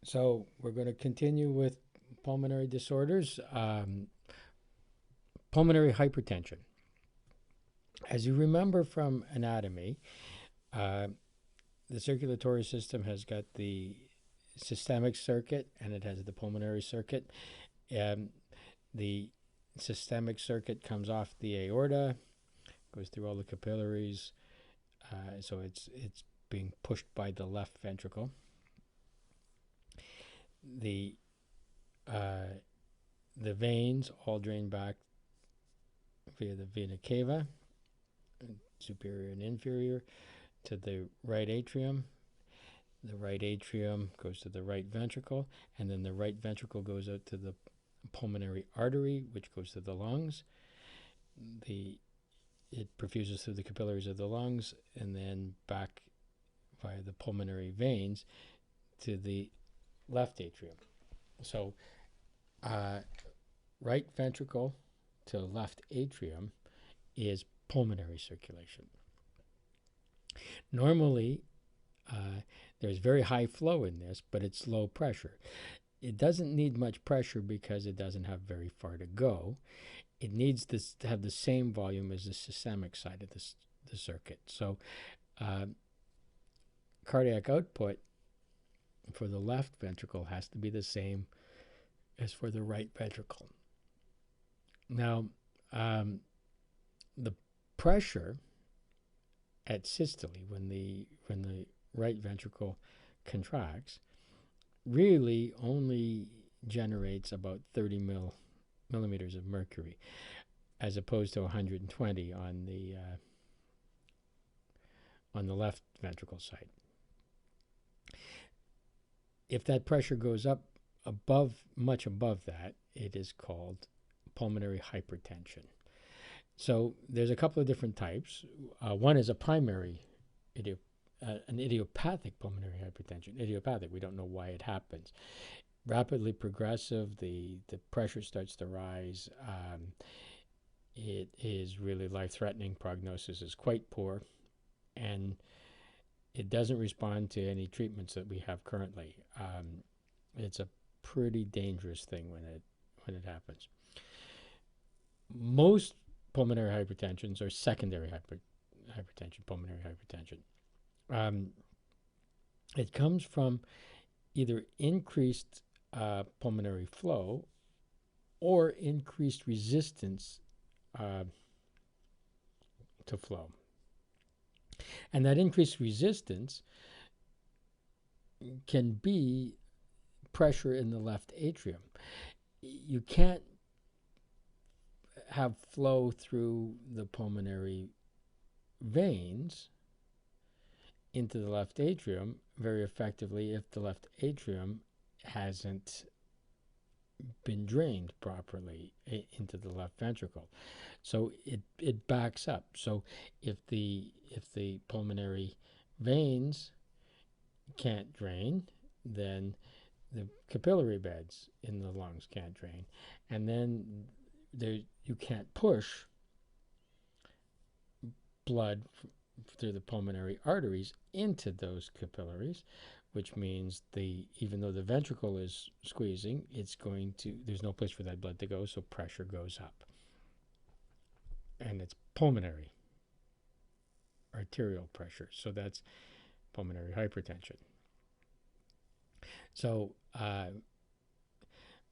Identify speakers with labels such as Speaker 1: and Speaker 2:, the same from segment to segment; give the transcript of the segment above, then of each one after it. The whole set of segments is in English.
Speaker 1: So we're going to continue with pulmonary disorders. Pulmonary hypertension. As you remember from anatomy, uh, the circulatory system has got the systemic circuit and it has the pulmonary circuit. The systemic circuit comes off the aorta, goes through all the capillaries, so it's being pushed by the left ventricle. The veins all drain back via the vena cava, superior and inferior, to the right atrium. The right atrium goes to the right ventricle, and then the right ventricle goes out to the pulmonary artery, which goes to the lungs. It perfuses through the capillaries of the lungs and then back via the pulmonary veins to the left atrium. So right ventricle to left atrium is pulmonary circulation. Normally, there's very high flow in this, but it's low pressure. It doesn't need much pressure because it doesn't have very far to go. It needs to have the same volume as the systemic side of the circuit. So cardiac output for the left ventricle has to be the same as for the right ventricle. Now, the pressure at systole, when the right ventricle contracts, really only generates about 30 millimeters of mercury, as opposed to 120 on the left ventricle side. If that pressure goes up much above that, it is called pulmonary hypertension. So there's a couple of different types. One is a primary an idiopathic pulmonary hypertension. Idiopathic, we don't know why it happens. Rapidly progressive, the pressure starts to rise. It is really life-threatening. Prognosis is quite poor, and it doesn't respond to any treatments that we have currently. It's a pretty dangerous thing when it happens. Most pulmonary hypertensions are secondary hypertension, pulmonary hypertension. It comes from either increased pulmonary flow or increased resistance to flow. And that increased resistance can be pressure in the left atrium. You can't have flow through the pulmonary veins into the left atrium very effectively if the left atrium hasn't been drained properly into the left ventricle. So it backs up. So if the pulmonary veins can't drain, then the capillary beds in the lungs can't drain, and then you can't push blood through the pulmonary arteries into those capillaries, which means even though the ventricle is squeezing, there's no place for that blood to go, so pressure goes up. And it's pulmonary arterial pressure, so that's pulmonary hypertension. So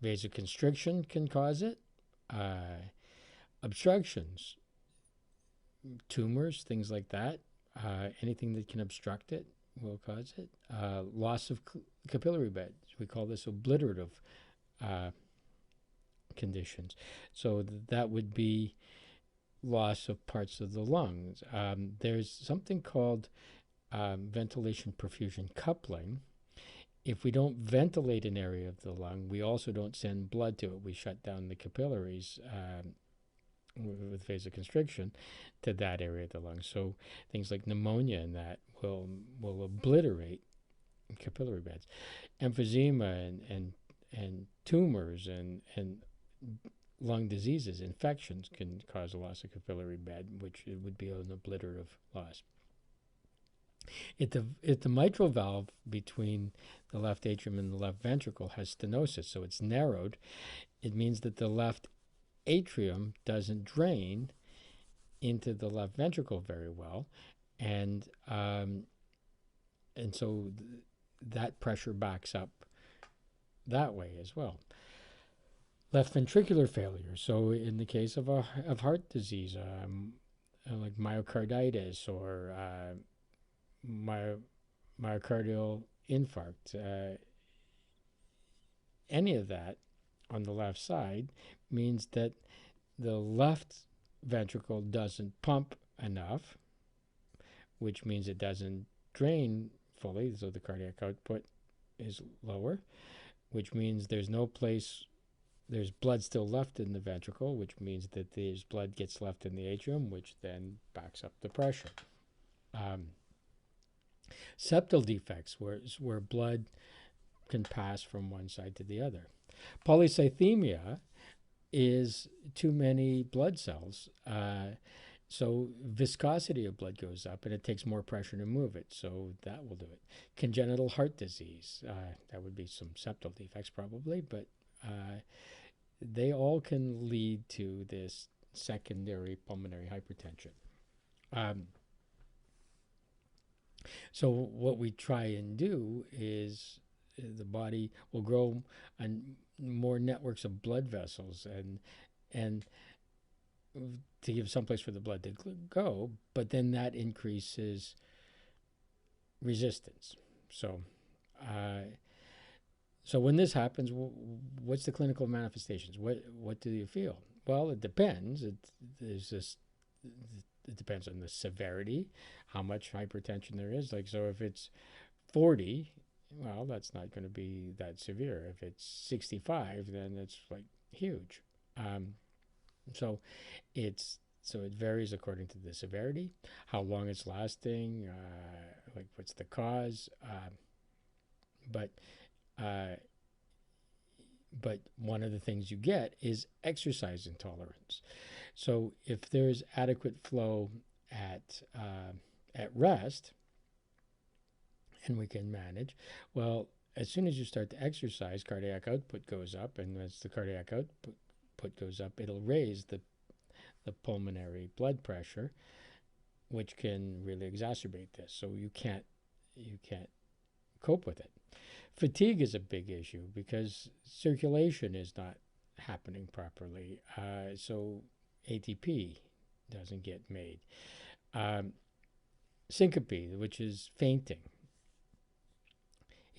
Speaker 1: vasoconstriction can cause it. Obstructions, tumors, things like that, anything that can obstruct it will cause it. Loss of capillary beds, we call this obliterative conditions. So that would be loss of parts of the lungs. There's something called ventilation perfusion coupling. If we don't ventilate an area of the lung, we also don't send blood to it. We shut down the capillaries with vasoconstriction to that area of the lung. So things like pneumonia and that will obliterate capillary beds. Emphysema and tumors and lung diseases, infections can cause a loss of capillary bed, which would be an obliterative loss. If the mitral valve between the left atrium and the left ventricle has stenosis, so it's narrowed, it means that the left atrium doesn't drain into the left ventricle very well, and so that pressure backs up that way as well. Left ventricular failure. So in the case of heart disease, like myocarditis or myocardial infarct, any of that on the left side means that the left ventricle doesn't pump enough, which means it doesn't drain fully, so the cardiac output is lower, which means there's blood still left in the ventricle, which means that there's blood gets left in the atrium, which then backs up the pressure. Septal defects, where blood can pass from one side to the other. Polycythemia is too many blood cells. So viscosity of blood goes up, and it takes more pressure to move it. So that will do it. Congenital heart disease, that would be some septal defects probably, but they all can lead to this secondary pulmonary hypertension. So what we try and do is the body will grow more networks of blood vessels and to give someplace for the blood to go, but then that increases resistance. So when this happens, what's the clinical manifestations? What do you feel? Well, it depends. It depends on the severity, how much hypertension there is. Like, so if it's 40, well, that's not going to be that severe. If it's 65, then it's like huge. So it varies according to the severity, how long it's lasting, like what's the cause. But one of the things you get is exercise intolerance. So if there's adequate flow at rest, and we can manage, well, as soon as you start to exercise, cardiac output goes up, and as the cardiac output goes up, it'll raise the pulmonary blood pressure, which can really exacerbate this. So you can't cope with it. Fatigue is a big issue because circulation is not happening properly. So ATP doesn't get made. Syncope, which is fainting.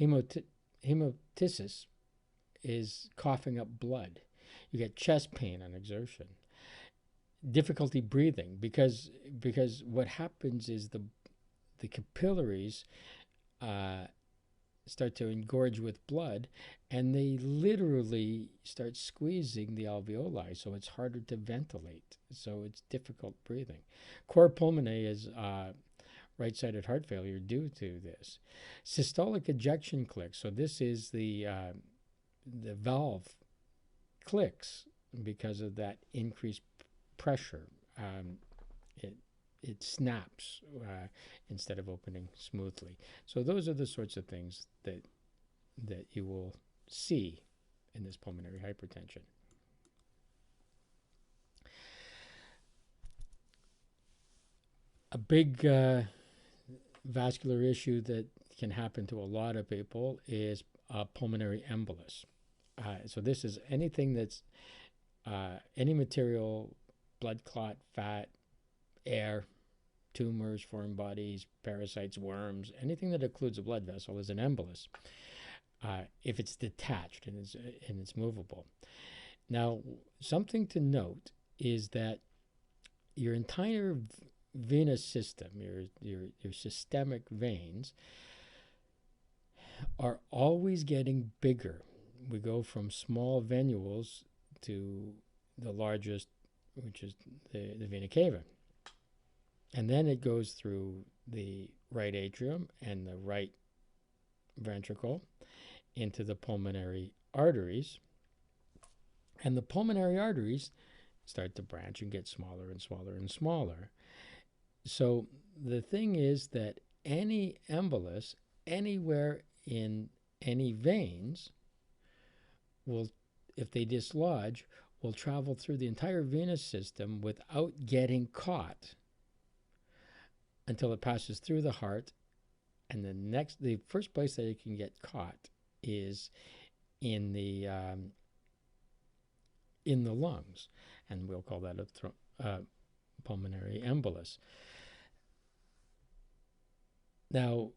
Speaker 1: Hemoptysis is coughing up blood. You get chest pain on exertion. Difficulty breathing because what happens is the capillaries start to engorge with blood, and they literally start squeezing the alveoli, so it's harder to ventilate. So it's difficult breathing. Cor pulmonale is right-sided heart failure due to this. Systolic ejection clicks. So this is the valve clicks because of that increased pressure. It snaps instead of opening smoothly. So those are the sorts of things that you will see in this pulmonary hypertension. A big vascular issue that can happen to a lot of people is pulmonary embolus. So this is anything that's any material, blood clot, fat, air, tumors, foreign bodies, parasites, worms, anything that occludes a blood vessel is an embolus if it's detached and it's movable. Now, something to note is that your entire venous system, your systemic veins, are always getting bigger. We go from small venules to the largest, which is the vena cava. And then it goes through the right atrium and the right ventricle into the pulmonary arteries. And the pulmonary arteries start to branch and get smaller and smaller and smaller. So the thing is that any embolus anywhere in any veins will, if they dislodge, will travel through the entire venous system without getting caught until it passes through the heart. And the first place that it can get caught is in the lungs, and we'll call that a pulmonary embolus. Now,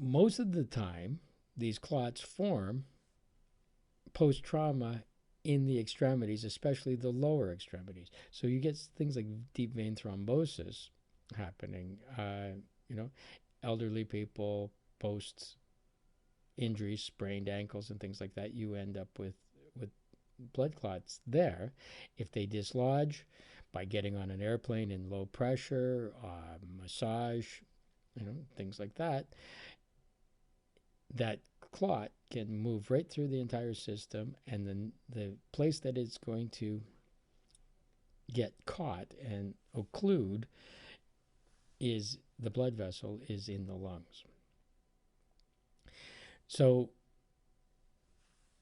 Speaker 1: most of the time, these clots form post-trauma in the extremities, especially the lower extremities. So you get things like deep vein thrombosis happening. Elderly people, post-injuries, sprained ankles and things like that, you end up with blood clots there. If they dislodge by getting on an airplane in low pressure, massage, things like that, that clot can move right through the entire system, and then the place that it's going to get caught and occlude is the blood vessel is in the lungs. So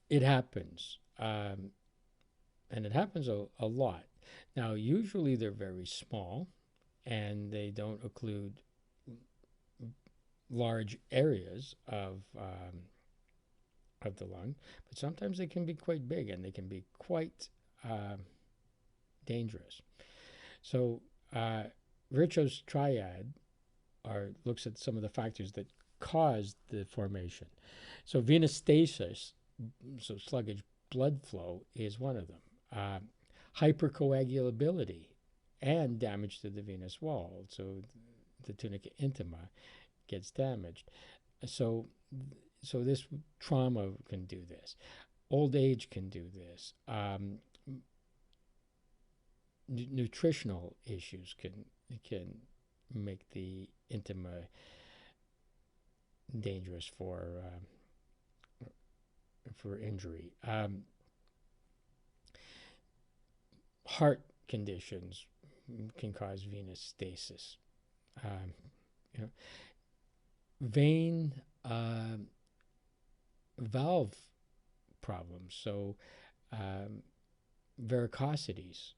Speaker 1: it happens, and it happens a lot. Now, usually they're very small, and they don't occlude large areas of the lung, but sometimes they can be quite big, and they can be quite dangerous. So Virchow's triad looks at some of the factors that cause the formation. So venous stasis, so sluggish blood flow, is one of them. Hypercoagulability and damage to the venous wall, so the tunica intima gets damaged. So this trauma can do this. Old age can do this. Nutritional issues can make the intima dangerous for injury. Heart conditions can cause venous stasis. Vein valve problems, so varicosities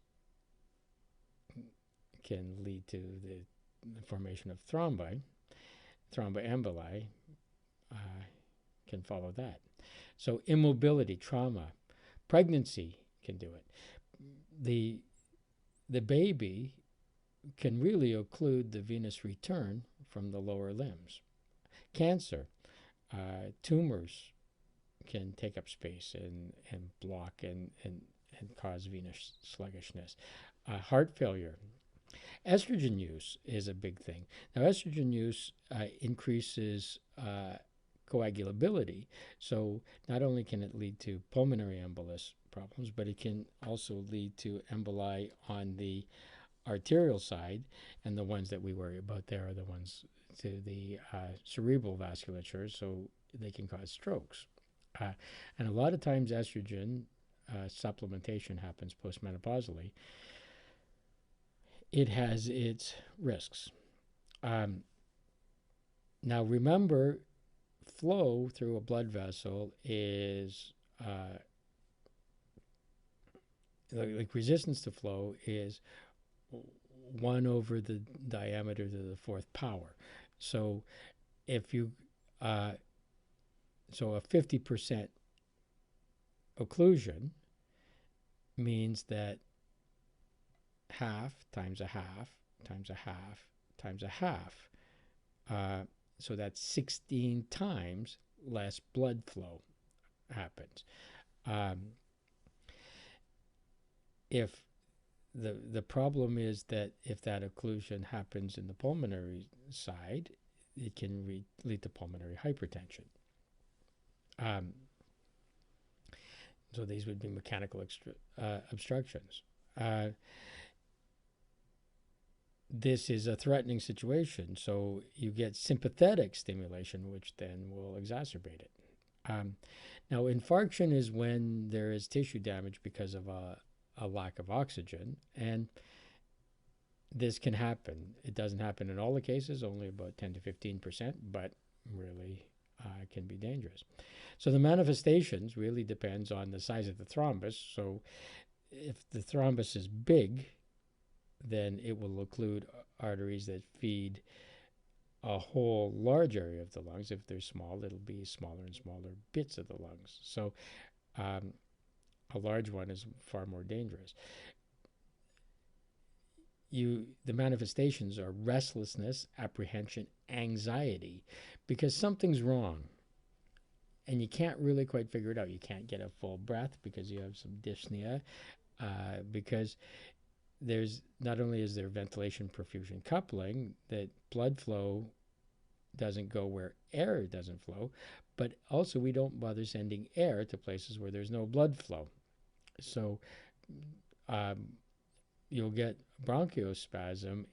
Speaker 1: can lead to the formation of thromboemboli can follow that. So immobility, trauma, pregnancy can do it. The baby can really occlude the venous return from the lower limbs. Cancer, tumors can take up space and block and cause venous sluggishness. Heart failure. Estrogen use is a big thing. Now, estrogen use increases coagulability, so not only can it lead to pulmonary embolus problems, but it can also lead to emboli on the arterial side, and the ones that we worry about there are the ones to the cerebral vasculature, so they can cause strokes. And a lot of times estrogen supplementation happens postmenopausally. It has its risks. Now remember, flow through a blood vessel is like resistance to flow is 1 over the diameter to the 4th power. So if you so a 50% occlusion means that half times a half times a half times a half. So that's 16 times less blood flow happens. If the problem is that if that occlusion happens in the pulmonary side, it can lead to pulmonary hypertension. So these would be mechanical obstructions. This is a threatening situation, so you get sympathetic stimulation, which then will exacerbate it. Now, infarction is when there is tissue damage because of a lack of oxygen, and this can happen. It doesn't happen in all the cases, only about 10 to 15%, but really can be dangerous. So the manifestations really depends on the size of the thrombus. So if the thrombus is big, then it will occlude arteries that feed a whole large area of the lungs. If they're small, it'll be smaller and smaller bits of the lungs. So a large one is far more dangerous. The manifestations are restlessness, apprehension, anxiety, because something's wrong. And you can't really quite figure it out. You can't get a full breath because you have some dyspnea, because there's not only is there ventilation perfusion coupling, that blood flow doesn't go where air doesn't flow, but also we don't bother sending air to places where there's no blood flow. So you'll get bronchospasm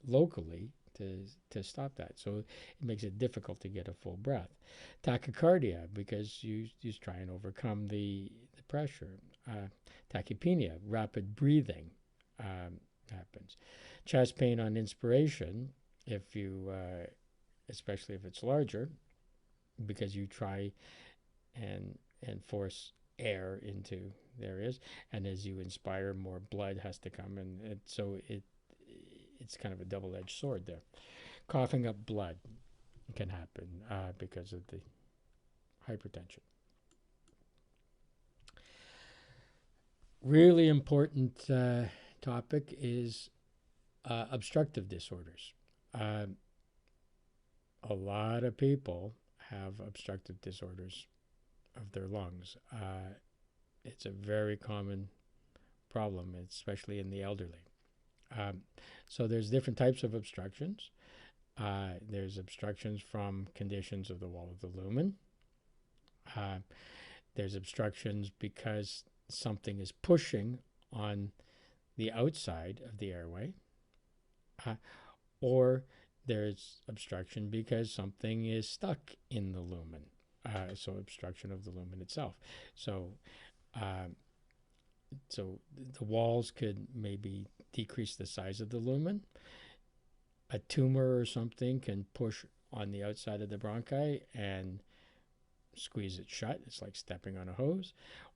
Speaker 1: locally to stop that. So it makes it difficult to get a full breath. Tachycardia, because you try and overcome the pressure. Tachypnea, rapid breathing happens. Chest pain on inspiration, if you, especially if it's larger, because you try and force air into the areas, and as you inspire, more blood has to come, and so it's kind of a double-edged sword there. Coughing up blood can happen because of the hypertension. Really important topic is obstructive disorders. A lot of people have obstructive disorders of their lungs. It's a very common problem, especially in the elderly. So there's different types of obstructions. There's obstructions from conditions of the wall of the lumen. There's obstructions because something is pushing on the outside of the airway. Or there's obstruction because something is stuck in the lumen. So obstruction of the lumen itself. So the walls could maybe decrease the size of the lumen. A tumor or something can push on the outside of the bronchi and squeeze it shut. It's like stepping on a hose.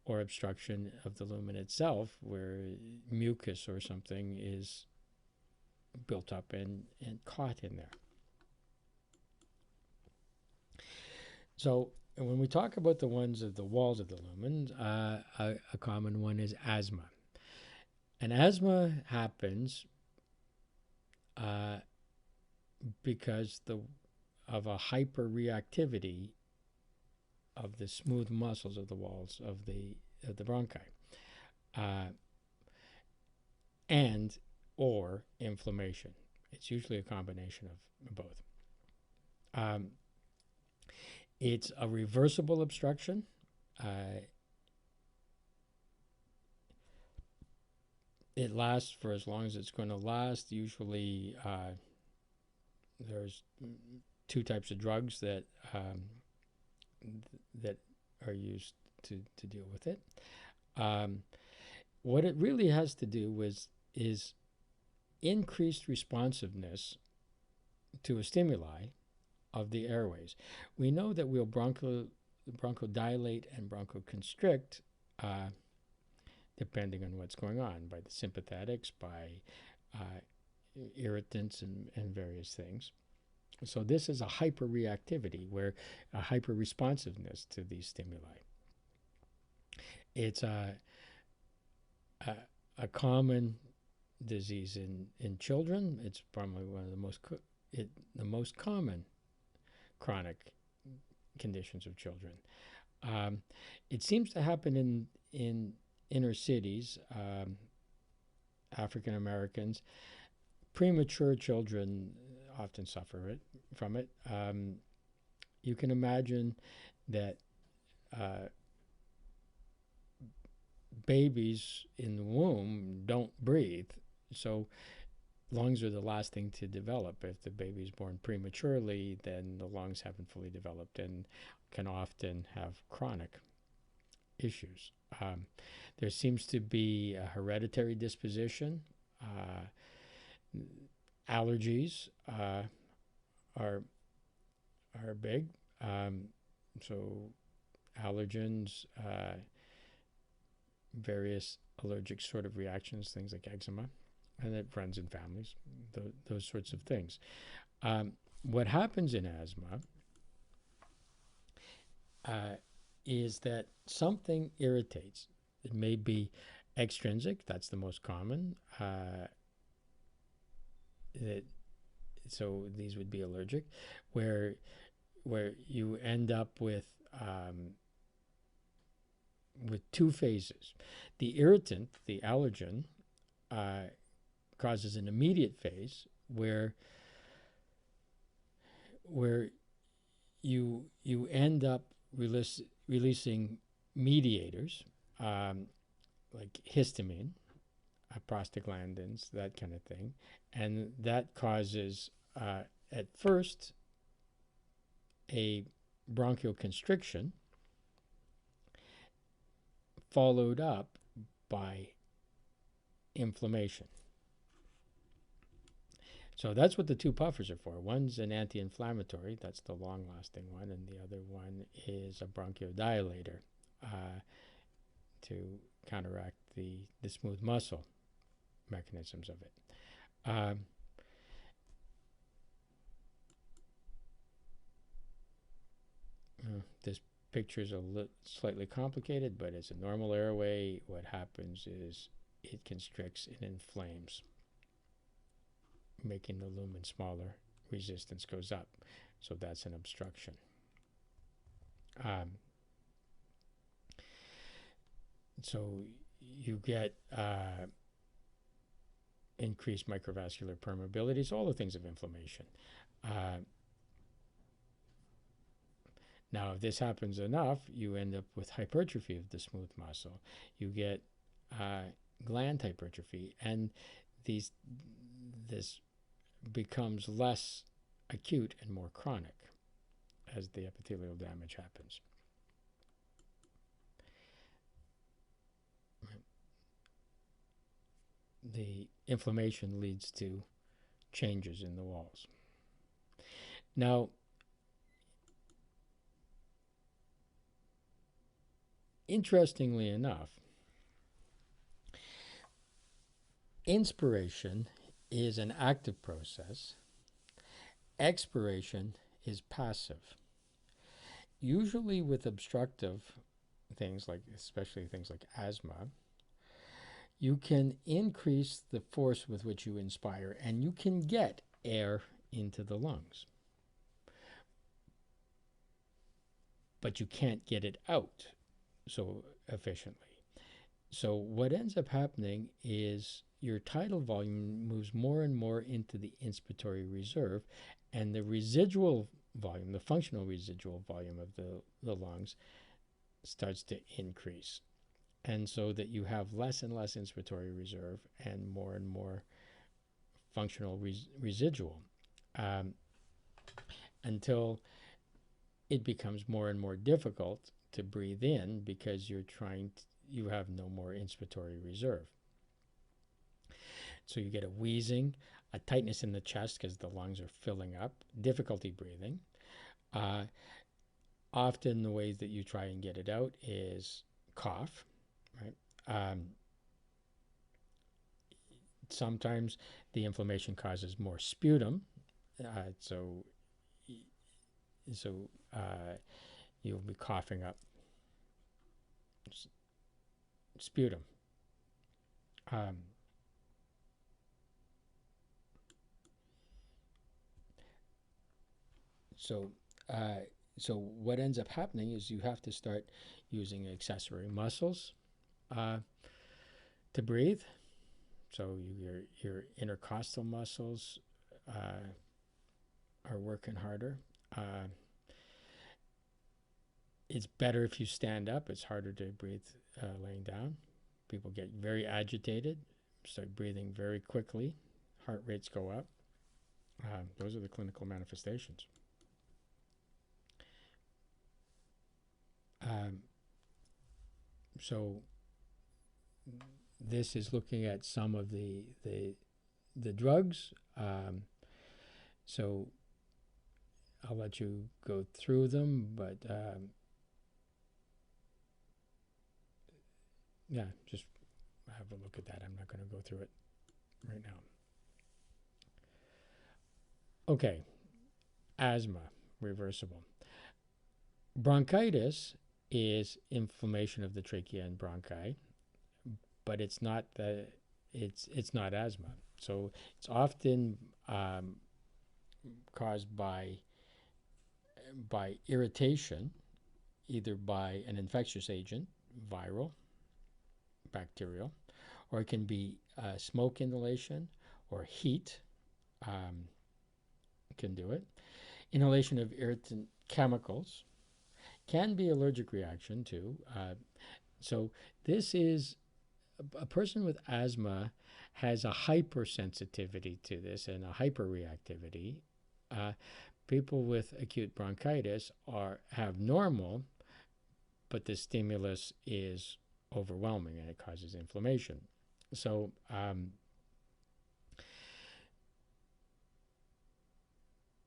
Speaker 1: Or obstruction of the lumen itself, where mucus or something is built up and caught in there. So when we talk about the ones of the walls of the lumen, a common one is asthma. And asthma happens because of a hyperreactivity of the smooth muscles of the walls of the bronchi, and or inflammation. It's usually a combination of both. It's a reversible obstruction. It lasts for as long as it's going to last. Usually there's two types of drugs that are used to deal with it. What it really has to do is increased responsiveness to a stimuli of the airways. We know that we'll bronchodilate and bronchoconstrict depending on what's going on, by the sympathetics, by irritants and various things. So this is a hyperreactivity, where a hyperresponsiveness to these stimuli. It's a common disease in children. It's probably one of the most common chronic conditions of children. It seems to happen in inner cities. African Americans, premature children often suffer from it. You can imagine that babies in the womb don't breathe, so lungs are the last thing to develop. If the baby is born prematurely, then the lungs haven't fully developed and can often have chronic issues. There seems to be a hereditary disposition. Allergies are big. So allergens, various allergic sort of reactions, things like eczema, and it runs in families, those sorts of things. What happens in asthma is that something irritates. It may be extrinsic, that's the most common. So these would be allergic, where you end up with two phases. The irritant, the allergen, causes an immediate phase where you end up releasing mediators like histamine, prostaglandins, that kind of thing, and that causes at first a bronchial constriction, followed up by inflammation. So that's what the two puffers are for. One's an anti-inflammatory, that's the long-lasting one, and the other one is a bronchodilator to counteract the smooth muscle mechanisms of it. This picture is slightly complicated, but it's a normal airway. What happens is it constricts and inflames, making the lumen smaller. Resistance goes up. So that's an obstruction. So you get increased microvascular permeabilities, all the things of inflammation. Now, if this happens enough, you end up with hypertrophy of the smooth muscle. You get gland hypertrophy, and this becomes less acute and more chronic as the epithelial damage happens. The inflammation leads to changes in the walls. Now, interestingly enough, inspiration is an active process. Expiration is passive. Usually with obstructive things, like especially things like asthma, you can increase the force with which you inspire, and you can get air into the lungs. But you can't get it out so efficiently. So what ends up happening is your tidal volume moves more and more into the inspiratory reserve, and the residual volume, the functional residual volume of the lungs, starts to increase. And so that you have less and less inspiratory reserve and more functional residual, until it becomes more and more difficult to breathe in because you have no more inspiratory reserve. So you get a wheezing, a tightness in the chest because the lungs are filling up, difficulty breathing. Often the ways that you try and get it out is cough, right? Sometimes the inflammation causes more sputum, so you'll be coughing up sputum. So what ends up happening is you have to start using accessory muscles to breathe. So your intercostal muscles are working harder. It's better if you stand up. It's harder to breathe laying down. People get very agitated, start breathing very quickly. Heart rates go up. Those are the clinical manifestations. So this is looking at some of the the drugs. So I'll let you go through them, but yeah, just have a look at that. I'm not going to go through it right now. Okay, asthma, reversible. Bronchitis is inflammation of the trachea and bronchi, but it's not not asthma. So it's often caused by irritation, either by an infectious agent, viral, bacterial, or it can be smoke inhalation or heat can do it. Inhalation of irritant chemicals can be allergic reaction too. So this is a person with asthma has a hypersensitivity to this and a hyperreactivity. People with acute bronchitis have normal, but the stimulus is overwhelming and it causes inflammation. So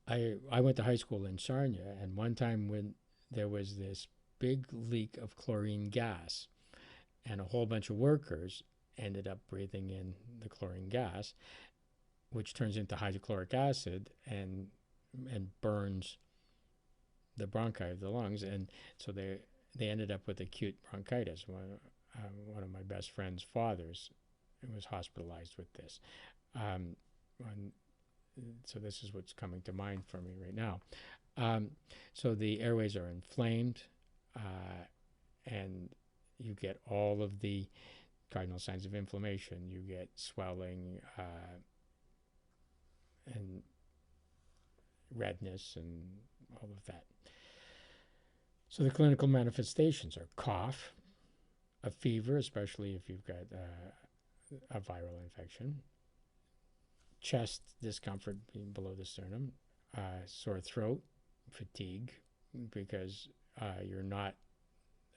Speaker 1: I went to high school in Sarnia, and one time when there was this big leak of chlorine gas, and a whole bunch of workers ended up breathing in the chlorine gas, which turns into hydrochloric acid and burns the bronchi of the lungs, and so they ended up with acute bronchitis. One of my best friend's fathers was hospitalized with this. So this is what's coming to mind for me right now. So the airways are inflamed, and you get all of the cardinal signs of inflammation. You get swelling and redness and all of that. So the clinical manifestations are cough, a fever, especially if you've got a viral infection, chest discomfort below the sternum, sore throat, fatigue, because you're not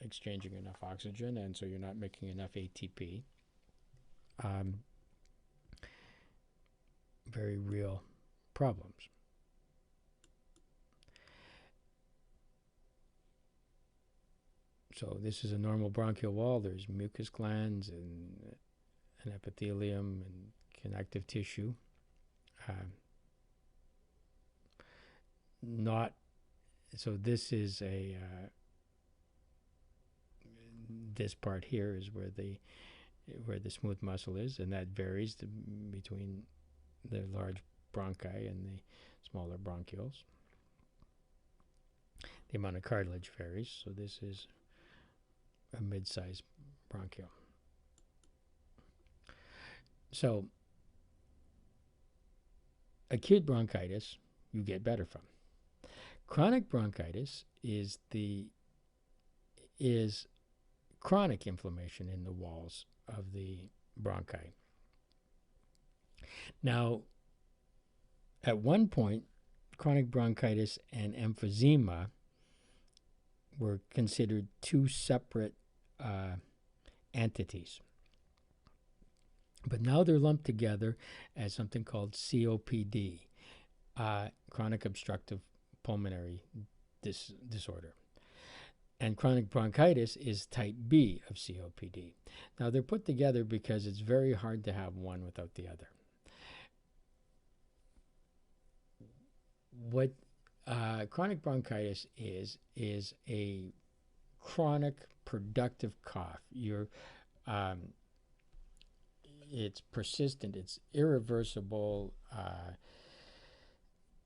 Speaker 1: exchanging enough oxygen, and so you're not making enough ATP. Very real problems. So this is a normal bronchial wall. There's mucus glands and an epithelium and connective tissue. So this is this part here is where the smooth muscle is, and that varies between the large bronchi and the smaller bronchioles. The amount of cartilage varies, so this is a mid-sized bronchial. So acute bronchitis you get better from. Chronic bronchitis is chronic inflammation in the walls of the bronchi. Now, at one point, chronic bronchitis and emphysema were considered two separate entities. But now they're lumped together as something called COPD, chronic obstructive pulmonary disorder. And chronic bronchitis is type B of COPD. Now they're put together because it's very hard to have one without the other. What chronic bronchitis is a chronic productive cough. It's persistent, it's irreversible.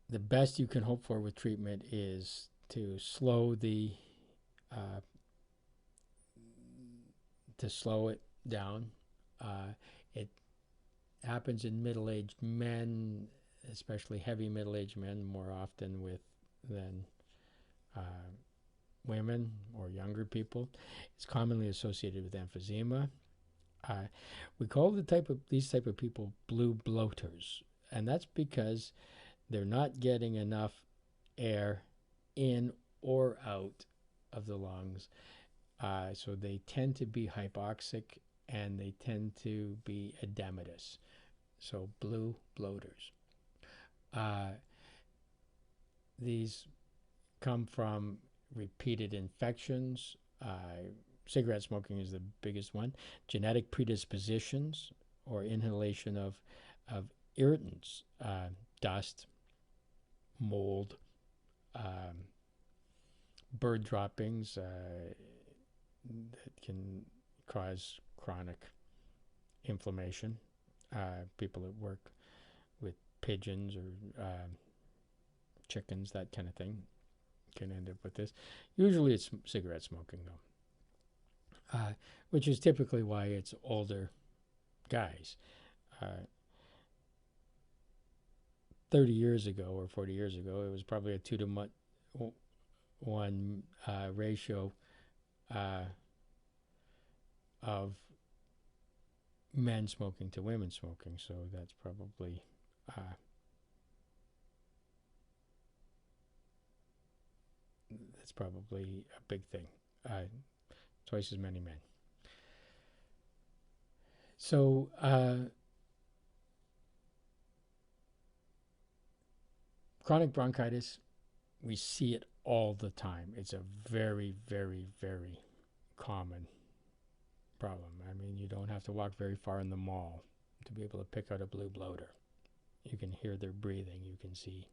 Speaker 1: The best you can hope for with treatment is to slow it down. It happens in middle-aged men, especially heavy middle-aged men, more often than women or younger people. It's commonly associated with emphysema. We call these type of people blue bloaters, and that's because they're not getting enough air in or out of the lungs, so they tend to be hypoxic and they tend to be edematous. so blue bloaters. These come from repeated infections. Cigarette smoking is the biggest one. Genetic predispositions or inhalation of irritants, dust, mold, bird droppings that can cause chronic inflammation. People that work with pigeons or chickens, that kind of thing, can end up with this. Usually it's cigarette smoking, though, which is typically why it's older guys. 30 years ago or 40 years ago, it was probably a 2 to 1 ratio of men smoking to women smoking. So that's probably a big thing. Twice as many men. So chronic bronchitis, we see it all the time. It's a very, very, very common problem. I mean, you don't have to walk very far in the mall to be able to pick out a blue bloater. You can hear their breathing. You can see.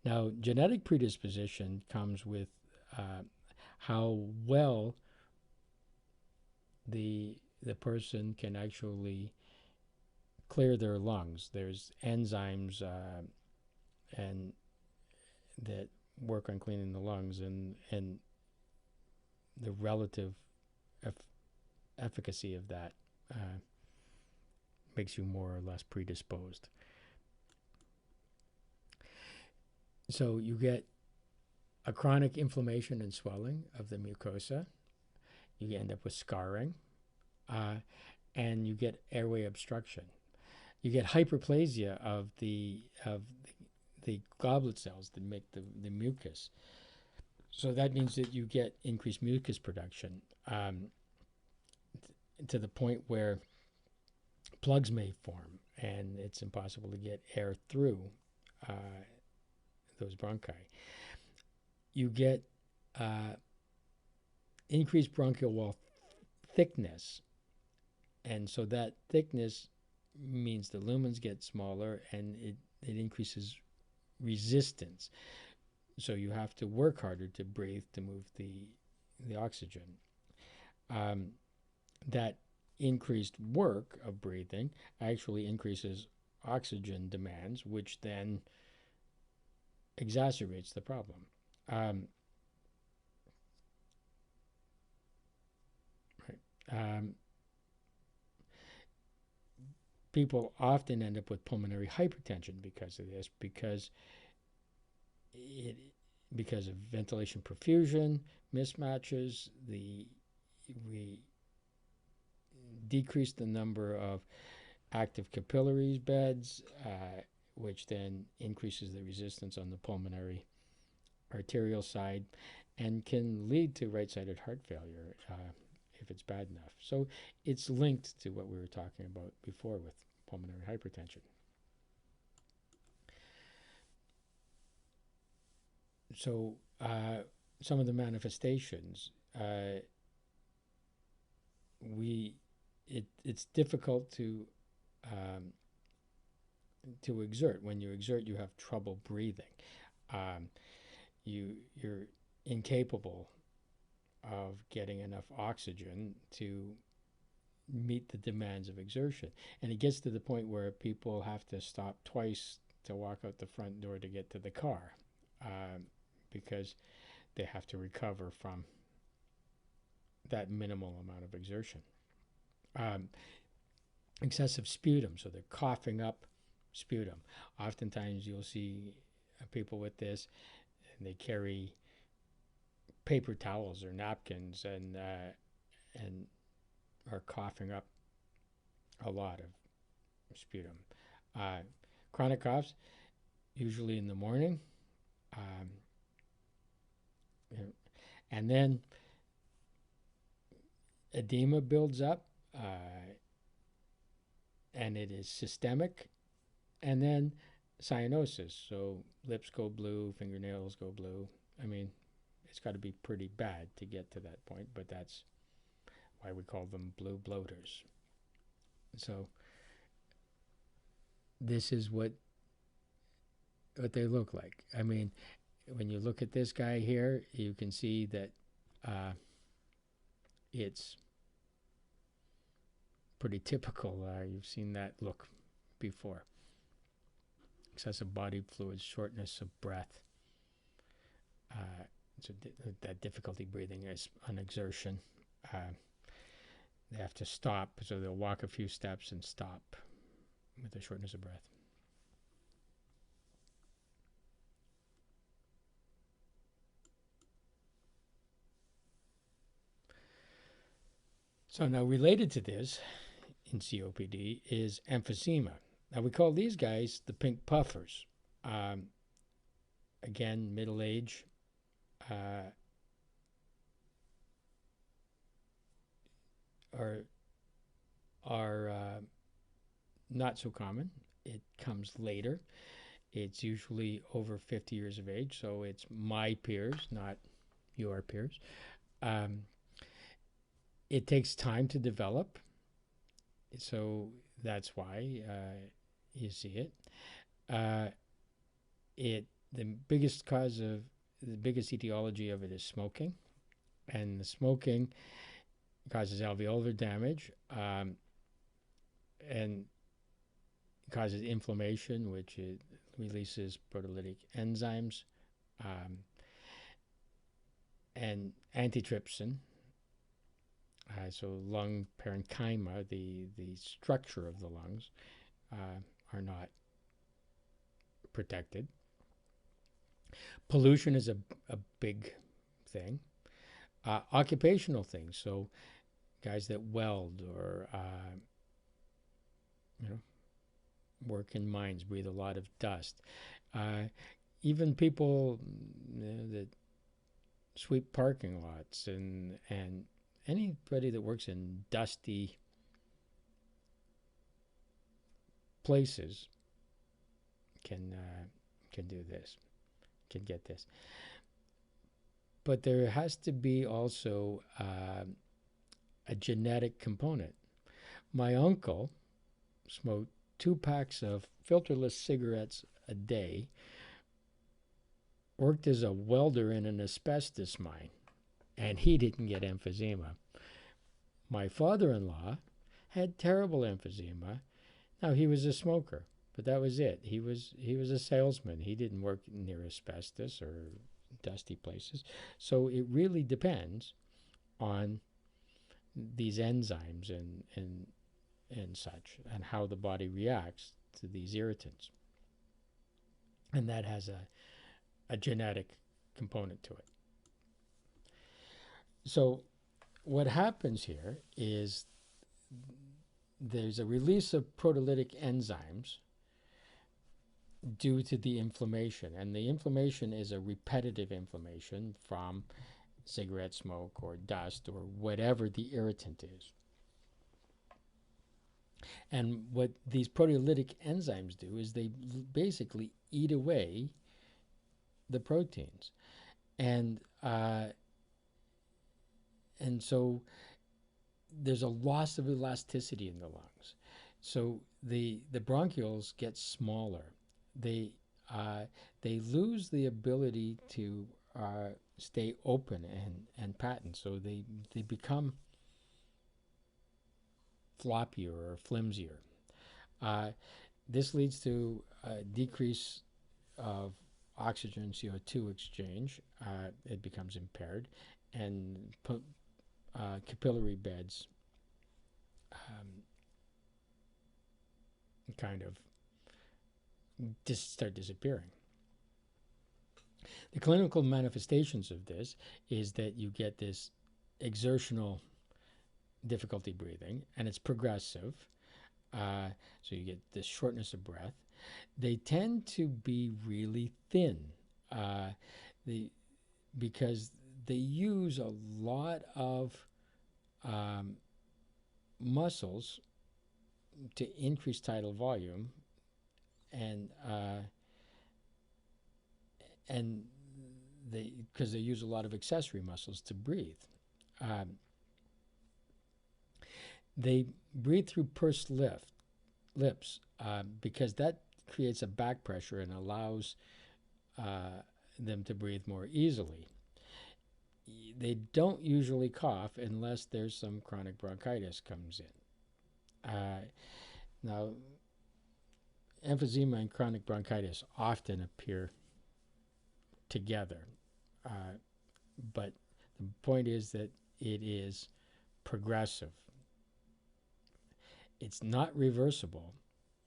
Speaker 1: Now, genetic predisposition comes with how well the person can actually clear their lungs. There's enzymes and that work on cleaning the lungs, and the relative efficacy of that makes you more or less predisposed. So you get a chronic inflammation and swelling of the mucosa. You end up with scarring, and you get airway obstruction. You get hyperplasia of the goblet cells that make the mucus. So that means that you get increased mucus production to the point where plugs may form, and it's impossible to get air through those bronchi. You get increased bronchial wall thickness, and so that thickness means the lumens get smaller, and it increases resistance. So you have to work harder to breathe to move the oxygen. That increased work of breathing actually increases oxygen demands, which then exacerbates the problem. People often end up with pulmonary hypertension because of this, because of ventilation perfusion mismatches. We decrease the number of active capillaries beds, which then increases the resistance on the pulmonary arterial side and can lead to right-sided heart failure if it's bad enough. So it's linked to what we were talking about before with pulmonary hypertension. So some of the manifestations, it's difficult to exert. When you exert, you have trouble breathing. You're incapable of getting enough oxygen to meet the demands of exertion. And it gets to the point where people have to stop twice to walk out the front door to get to the car because they have to recover from that minimal amount of exertion. Excessive sputum, so they're coughing up sputum. Oftentimes you'll see people with this, and they carry paper towels or napkins and are coughing up a lot of sputum. Chronic coughs, usually in the morning, and then edema builds up, and it is systemic, and then cyanosis. So lips go blue, fingernails go blue. I mean, it's got to be pretty bad to get to that point, but that's why we call them blue bloaters. So this is what they look like. I mean, when you look at this guy here, you can see that it's pretty typical. You've seen that look before. Excessive body fluids, shortness of breath. So that difficulty breathing is an exertion. They have to stop, so they'll walk a few steps and stop with the shortness of breath. So now related to this in COPD is emphysema. Now we call these guys the pink puffers. Again, middle age. Are not so common. It comes later. It's usually over 50 years of age, so it's my peers, not your peers. It takes time to develop, so that's why you see it. The biggest etiology of it is smoking, and the smoking causes alveolar damage and causes inflammation, which it releases proteolytic enzymes and antitrypsin. So lung parenchyma, the structure of the lungs, are not protected. Pollution is a big thing. Occupational things, so guys that weld or work in mines breathe a lot of dust. Even people that sweep parking lots and anybody that works in dusty places can do this, can get this. But there has to be also a genetic component. My uncle smoked 2 packs of filterless cigarettes a day, worked as a welder in an asbestos mine, and he didn't get emphysema. My father-in-law had terrible emphysema. Now, he was a smoker, but that was it. He was a salesman. He didn't work near asbestos or dusty places. So it really depends on these enzymes and such, and how the body reacts to these irritants. And that has a genetic component to it. So what happens here is there's a release of proteolytic enzymes due to the inflammation. And the inflammation is a repetitive inflammation from cigarette smoke or dust or whatever the irritant is. And what these proteolytic enzymes do is they basically eat away the proteins. And so there's a loss of elasticity in the lungs. So the bronchioles get smaller. They lose the ability to stay open and patent. So they become floppier or flimsier. This leads to a decrease of oxygen CO2 exchange. It becomes impaired, and capillary beds kind of start disappearing. The clinical manifestations of this is that you get this exertional difficulty breathing, and it's progressive. So you get this shortness of breath. They tend to be really thin because they use a lot of muscles to increase tidal volume, and because they use a lot of accessory muscles to breathe. They breathe through pursed lips because that creates a back pressure and allows them to breathe more easily. They don't usually cough unless there's some chronic bronchitis comes in. Now, emphysema and chronic bronchitis often appear together, but the point is that it is progressive. It's not reversible.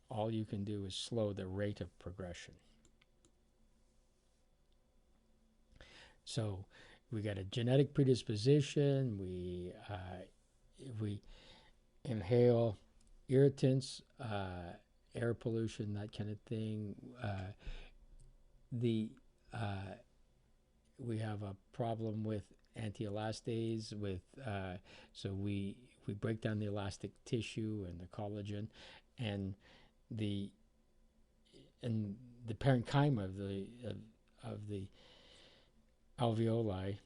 Speaker 1: All you can do is slow the rate of progression. So we got a genetic predisposition. We inhale irritants, air pollution, that kind of thing. We have a problem with anti-elastase, so we break down the elastic tissue and the collagen, and the parenchyma of the alveoli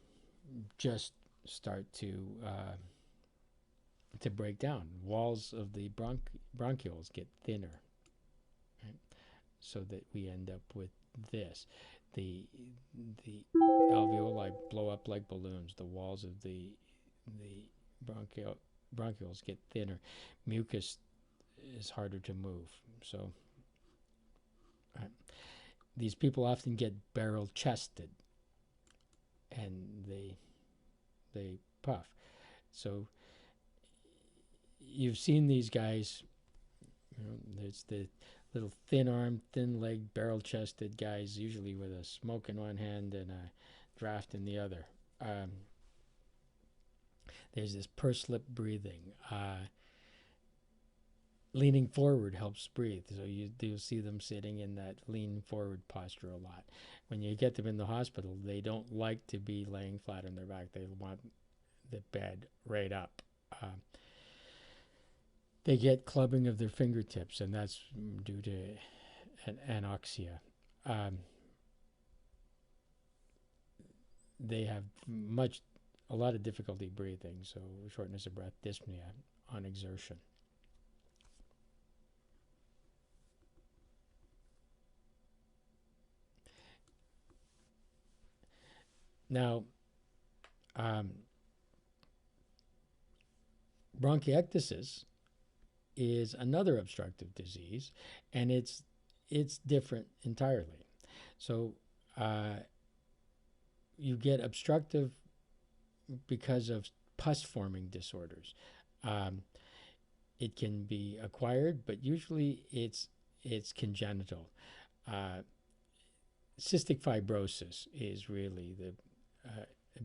Speaker 1: just start to break down. Walls of the bronchioles get thinner, right? So that we end up with this. The alveoli blow up like balloons. The walls of the bronchioles get thinner. Mucus is harder to move. So these people often get barrel-chested, and they puff. So you've seen these guys. There's the little thin-armed, thin-legged, barrel-chested guys, usually with a smoke in one hand and a draft in the other. There's this pursed lip breathing. Leaning forward helps breathe, so you do see them sitting in that lean forward posture a lot. When you get them in the hospital, they don't like to be laying flat on their back. They want the bed right up. They get clubbing of their fingertips, and that's due to anoxia. They have a lot of difficulty breathing, so shortness of breath, dyspnea on exertion. Now, bronchiectasis is another obstructive disease, and it's different entirely. So you get obstructive because of pus-forming disorders. It can be acquired, but usually it's congenital. Cystic fibrosis is really the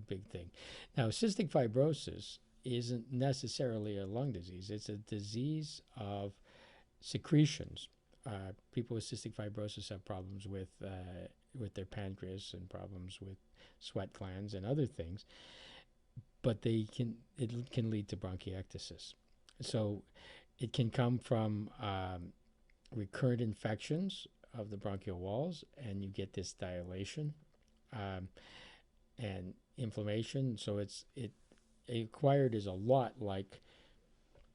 Speaker 1: big thing. Now, cystic fibrosis isn't necessarily a lung disease. It's a disease of secretions. People with cystic fibrosis have problems with their pancreas and problems with sweat glands and other things, but it can lead to bronchiectasis. So it can come from recurrent infections of the bronchial walls, and you get this dilation and inflammation. So acquired is a lot like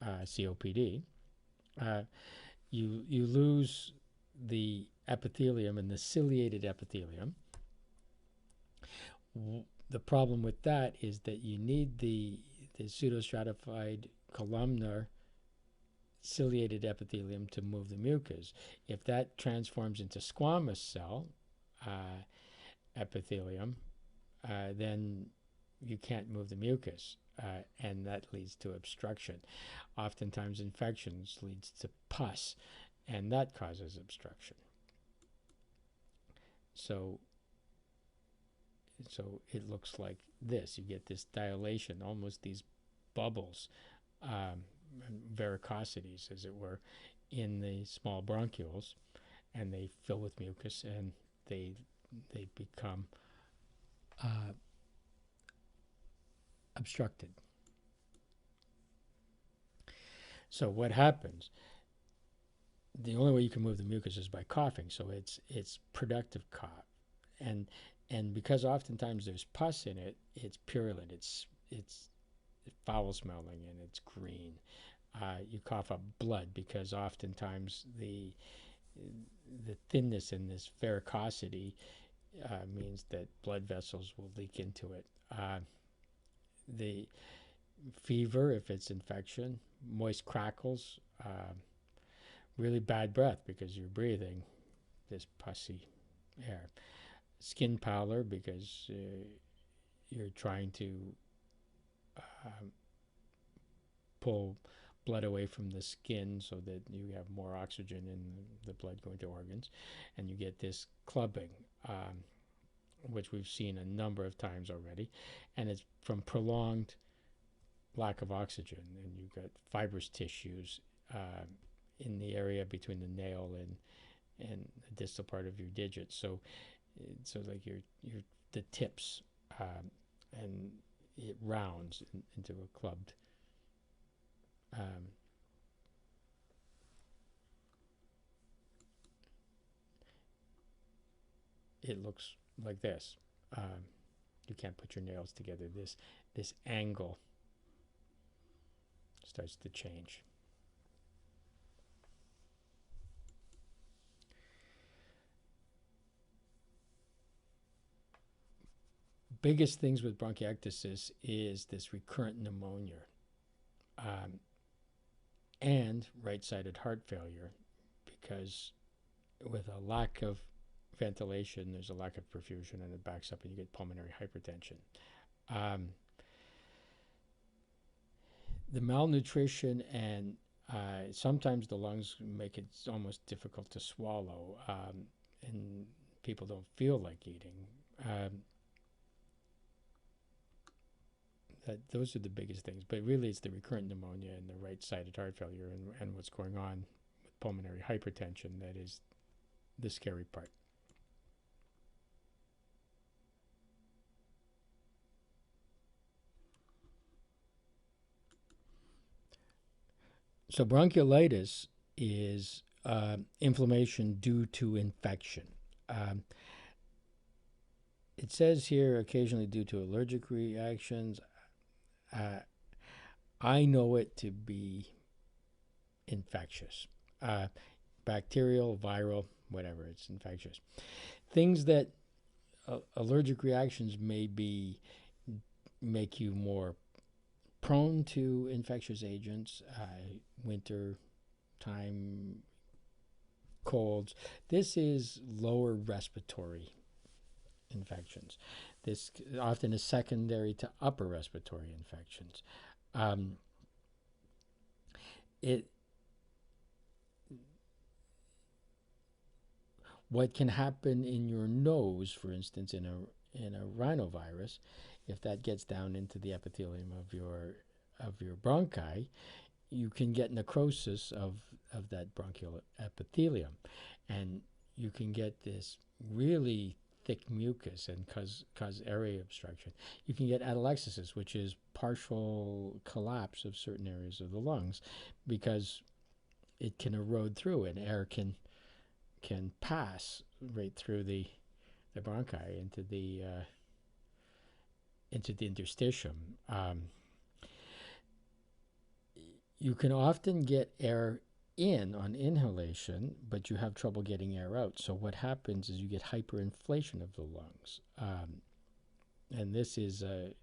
Speaker 1: COPD. You lose the epithelium and the ciliated epithelium. The problem with that is that you need the pseudostratified columnar ciliated epithelium to move the mucus. If that transforms into squamous cell epithelium, then you can't move the mucus, and that leads to obstruction. Oftentimes infections leads to pus, and that causes obstruction. So it looks like this. You get this dilation, almost these bubbles, varicosities, as it were, in the small bronchioles, and they fill with mucus, and they become obstructed. So what happens? the only way you can move the mucus is by coughing. So it's productive cough, and because oftentimes there's pus in it, it's purulent. It's foul smelling and it's green. You cough up blood because oftentimes the thinness in this varicosity means that blood vessels will leak into it. The fever, if it's infection, moist crackles, really bad breath because you're breathing this pussy air. Skin pallor because you're trying to pull blood away from the skin so that you have more oxygen in the blood going to organs, and you get this clubbing, which we've seen a number of times already, and it's from prolonged lack of oxygen, and you've got fibrous tissues in the area between the nail and the distal part of your digits. So like your the tips, and it rounds into a clubbed. It looks like this. You can't put your nails together. This angle starts to change. Biggest things with bronchiectasis is this recurrent pneumonia and right-sided heart failure, because with a lack of ventilation, there's a lack of perfusion, and it backs up and you get pulmonary hypertension. The malnutrition and sometimes the lungs make it almost difficult to swallow, and people don't feel like eating. Those are the biggest things, but really it's the recurrent pneumonia and the right-sided heart failure and what's going on with pulmonary hypertension that is the scary part. So bronchiolitis is inflammation due to infection. It says here occasionally due to allergic reactions. I know it to be infectious, bacterial, viral, whatever, it's infectious. Things that allergic reactions may be make you more prone to infectious agents, winter time colds. This is lower respiratory infections. This often is secondary to upper respiratory infections. What can happen in your nose, for instance, in a rhinovirus, if that gets down into the epithelium of your bronchi, you can get necrosis of that bronchial epithelium, and you can get this really thick mucus and cause area obstruction. You can get atelectasis, which is partial collapse of certain areas of the lungs, because it can erode through, and air can pass right through the bronchi into the interstitium. You can often get air in on inhalation, but you have trouble getting air out. So what happens is you get hyperinflation of the lungs, and this is a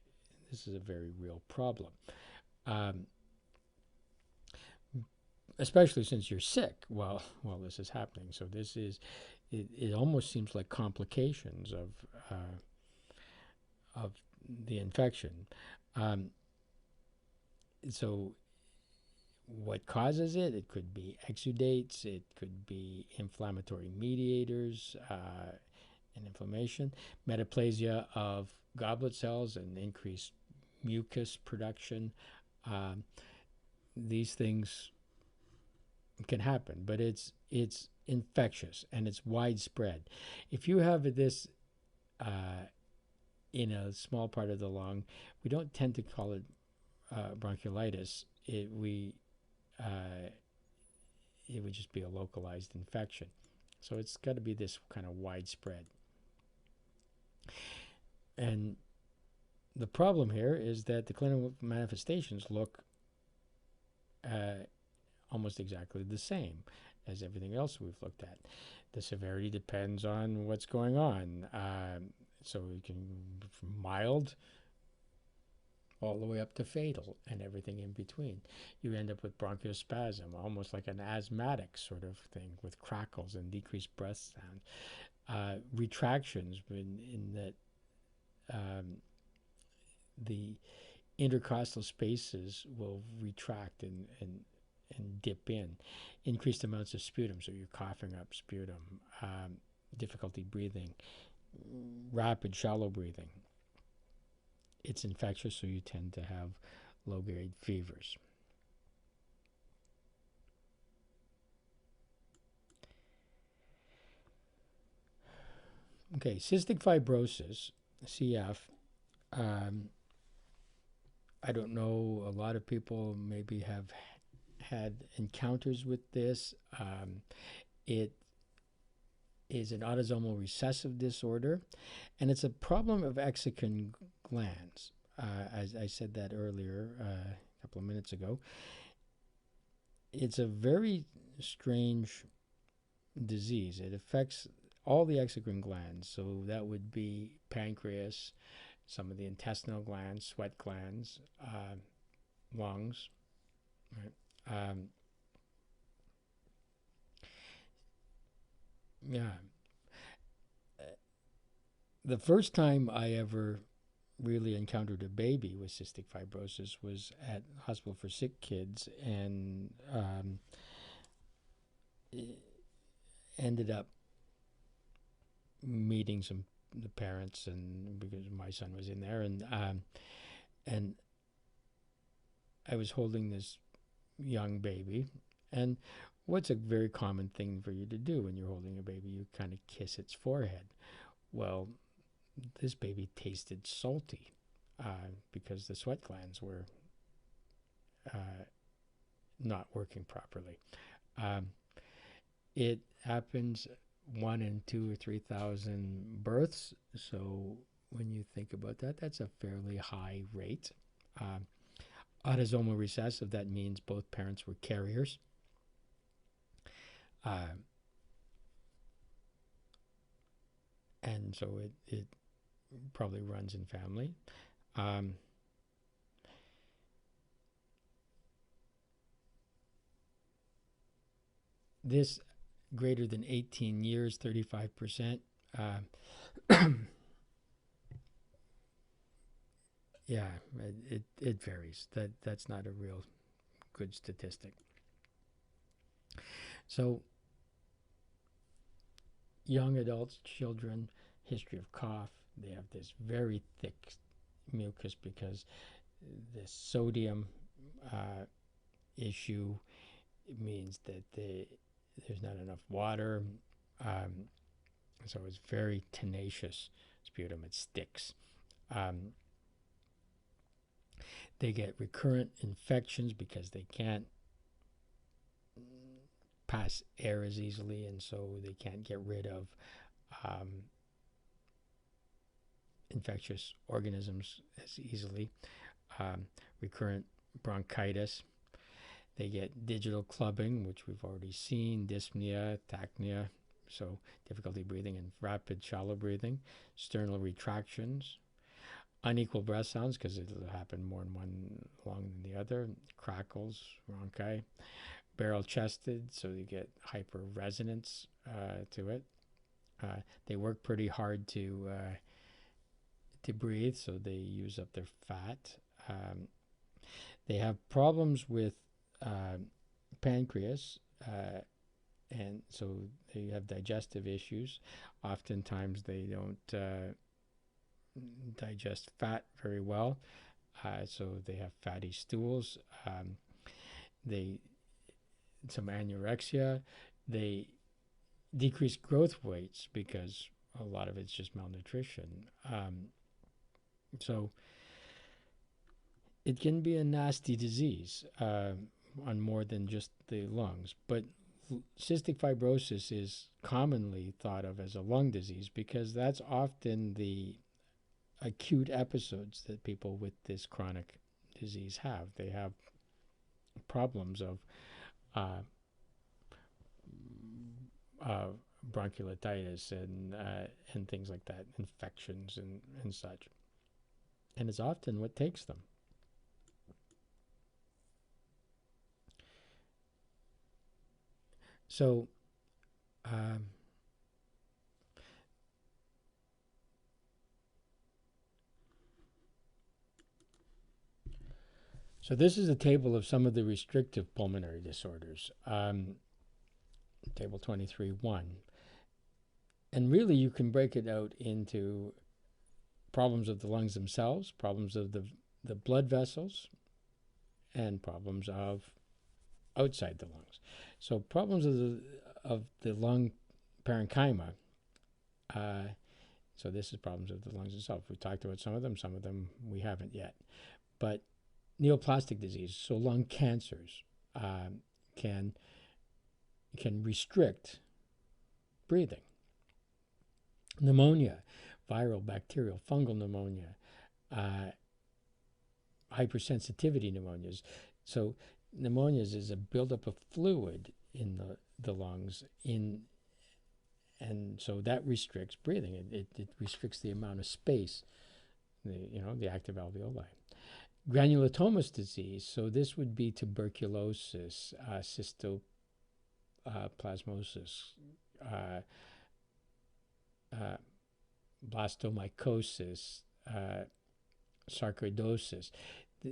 Speaker 1: very real problem, especially since you're sick while this is happening. So this is it almost seems like complications of the infection. So what causes it? It could be exudates, it could be inflammatory mediators and inflammation, metaplasia of goblet cells and increased mucus production. These things can happen, but it's infectious and it's widespread. If you have this in a small part of the lung, we don't tend to call it bronchiolitis. it would just be a localized infection. So it's got to be this kind of widespread. And the problem here is that the clinical manifestations look almost exactly the same as everything else we've looked at. The severity depends on what's going on. So it can be from mild all the way up to fatal and everything in between. You end up with bronchospasm, almost like an asthmatic sort of thing with crackles and decreased breath sound. Retractions in that the intercostal spaces will retract and dip in. Increased amounts of sputum, so you're coughing up sputum. Difficulty breathing. Rapid shallow breathing. It's infectious, so you tend to have low-grade fevers. Okay, cystic fibrosis, CF. I don't know, a lot of people maybe have had encounters with this. It is an autosomal recessive disorder, and it's a problem of exocrine glands. As I said that earlier, a couple of minutes ago. It's a very strange disease. It affects all the exocrine glands, so that would be pancreas, some of the intestinal glands, sweat glands, lungs, right? Yeah. The first time I ever really encountered a baby with cystic fibrosis was at Hospital for Sick Kids, and ended up meeting the parents, and because my son was in there, and I was holding this young baby, and what's a very common thing for you to do when you're holding a baby? You kind of kiss its forehead. Well, this baby tasted salty because the sweat glands were not working properly. It happens 1 in 2 or 3,000 births. So when you think about that, that's a fairly high rate. Autosomal recessive, that means both parents were carriers. And so it probably runs in family. This greater than 18 years, 35%. Yeah, it varies. That's not a real good statistic. So young adults, children, history of cough. They have this very thick mucus because the sodium issue means that there's not enough water. So it's very tenacious sputum. It sticks. They get recurrent infections because they can't pass air as easily, and so they can't get rid of infectious organisms as easily. Recurrent bronchitis. They get digital clubbing, which we've already seen, dyspnea, tachypnea, so difficulty breathing and rapid shallow breathing, sternal retractions, unequal breath sounds because it'll happen more in one lung than the other, crackles, rhonchi, barrel chested, so you get hyperresonance to it. They work pretty hard to breathe, so they use up their fat. They have problems with pancreas, and so they have digestive issues. Oftentimes they don't digest fat very well, so they have fatty stools. Some anorexia. They decrease growth weights because a lot of it's just malnutrition. So it can be a nasty disease on more than just the lungs. But cystic fibrosis is commonly thought of as a lung disease because that's often the acute episodes that people with this chronic disease have. They have problems of bronchitis and things like that, infections and such. And it's often what takes them. So so this is a table of some of the restrictive pulmonary disorders, table 23.1. And really you can break it out into problems of the lungs themselves, problems of the blood vessels, and problems of outside the lungs. So problems of the lung parenchyma, so this is problems of the lungs itself. We've talked about some of them we haven't yet. But neoplastic disease, so lung cancers, can restrict breathing. Pneumonia, viral, bacterial, fungal pneumonia, hypersensitivity pneumonias. So pneumonias is a buildup of fluid in the lungs, and so that restricts breathing. It restricts the amount of space, the active alveoli. Granulomatous disease, so this would be tuberculosis, cystoplasmosis, blastomycosis, sarcoidosis.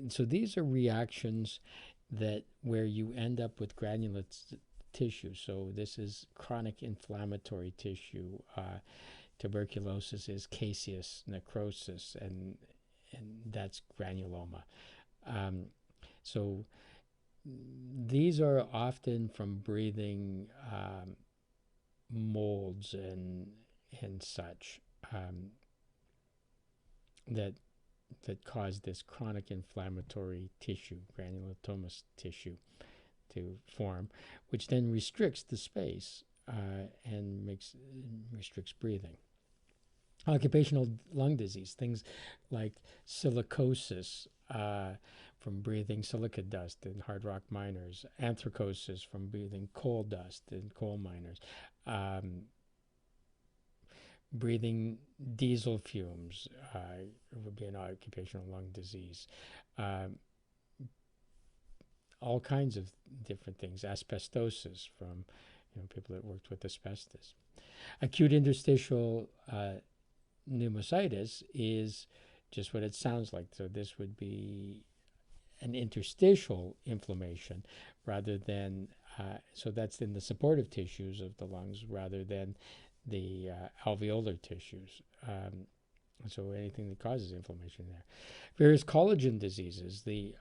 Speaker 1: So these are reactions where you end up with granular tissue. So this is chronic inflammatory tissue. Tuberculosis is caseous necrosis, and that's granuloma. So these are often from breathing molds and such that cause this chronic inflammatory tissue, granulomatous tissue, to form, which then restricts the space and restricts breathing. Occupational lung disease, things like silicosis from breathing silica dust in hard rock miners, anthracosis from breathing coal dust in coal miners, breathing diesel fumes would be an occupational lung disease. All kinds of different things, asbestosis from people that worked with asbestos. Acute interstitial pneumocystis is just what it sounds like. So this would be an interstitial inflammation rather than, so that's in the supportive tissues of the lungs rather than the alveolar tissues. So anything that causes inflammation there. Various collagen diseases, the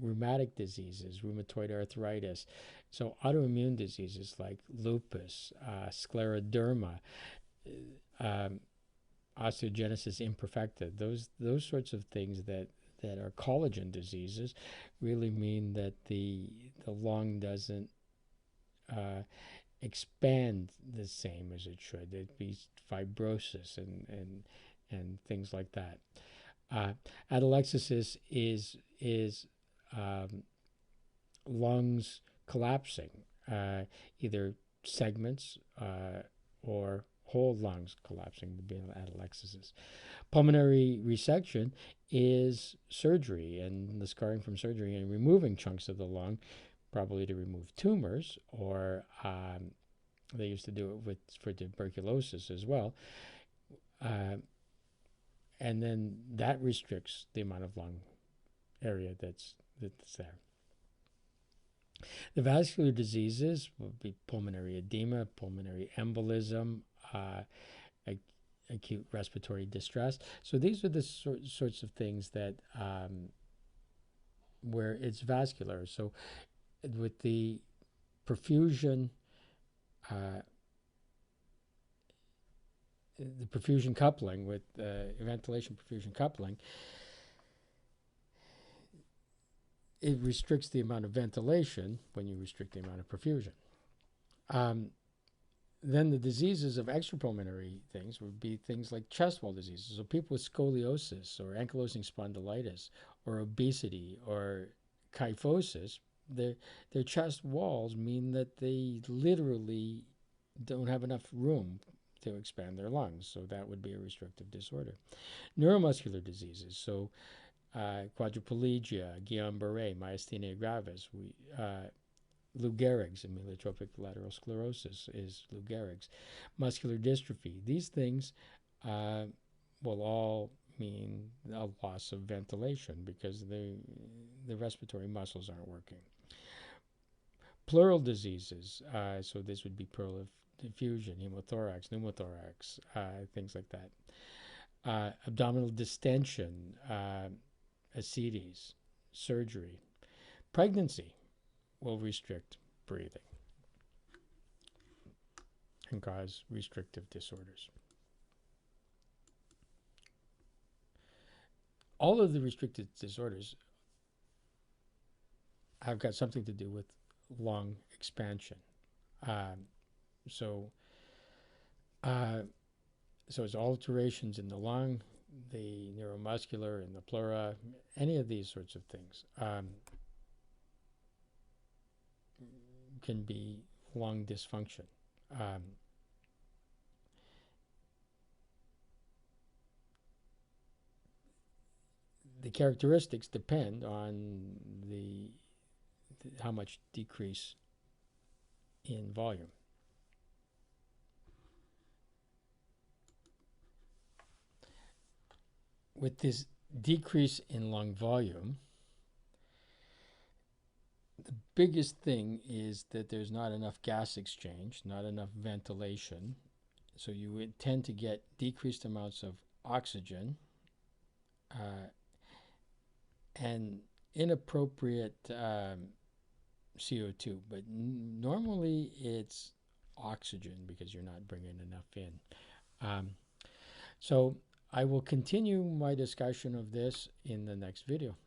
Speaker 1: rheumatic diseases, rheumatoid arthritis. So autoimmune diseases like lupus, scleroderma, osteogenesis imperfecta, those sorts of things that are collagen diseases really mean that the lung doesn't expand the same as it should. It'd be fibrosis and things like that. Atelectasis is lungs collapsing, either segments or whole lungs collapsing would be atelectasis. Pulmonary resection is surgery and the scarring from surgery and removing chunks of the lung, probably to remove tumors, or they used to do it for tuberculosis as well. And then that restricts the amount of lung area that's there. The vascular diseases would be pulmonary edema, pulmonary embolism, acute respiratory distress. So these are the sorts of things that where it's vascular. So with the perfusion, the perfusion coupling with ventilation perfusion coupling, it restricts the amount of ventilation when you restrict the amount of perfusion. Then the diseases of extrapulmonary things would be things like chest wall diseases. So people with scoliosis or ankylosing spondylitis or obesity or kyphosis, their chest walls mean that they literally don't have enough room to expand their lungs. So that would be a restrictive disorder. Neuromuscular diseases. So quadriplegia, Guillain-Barré, myasthenia gravis, Lou Gehrig's, amyotrophic lateral sclerosis is Lou Gehrig's, muscular dystrophy. These things will all mean a loss of ventilation because the respiratory muscles aren't working. Pleural diseases, so this would be pleural diffusion, hemothorax, pneumothorax, things like that. Abdominal distension, ascites, surgery. Pregnancy will restrict breathing and cause restrictive disorders. All of the restrictive disorders have got something to do with lung expansion. So it's alterations in the lung, the neuromuscular, and the pleura, any of these sorts of things. Can be lung dysfunction. The characteristics depend on how much decrease in volume. With this decrease in lung volume, the biggest thing is that there's not enough gas exchange, not enough ventilation. So you would tend to get decreased amounts of oxygen and inappropriate CO2. But normally it's oxygen because you're not bringing enough in. So I will continue my discussion of this in the next video.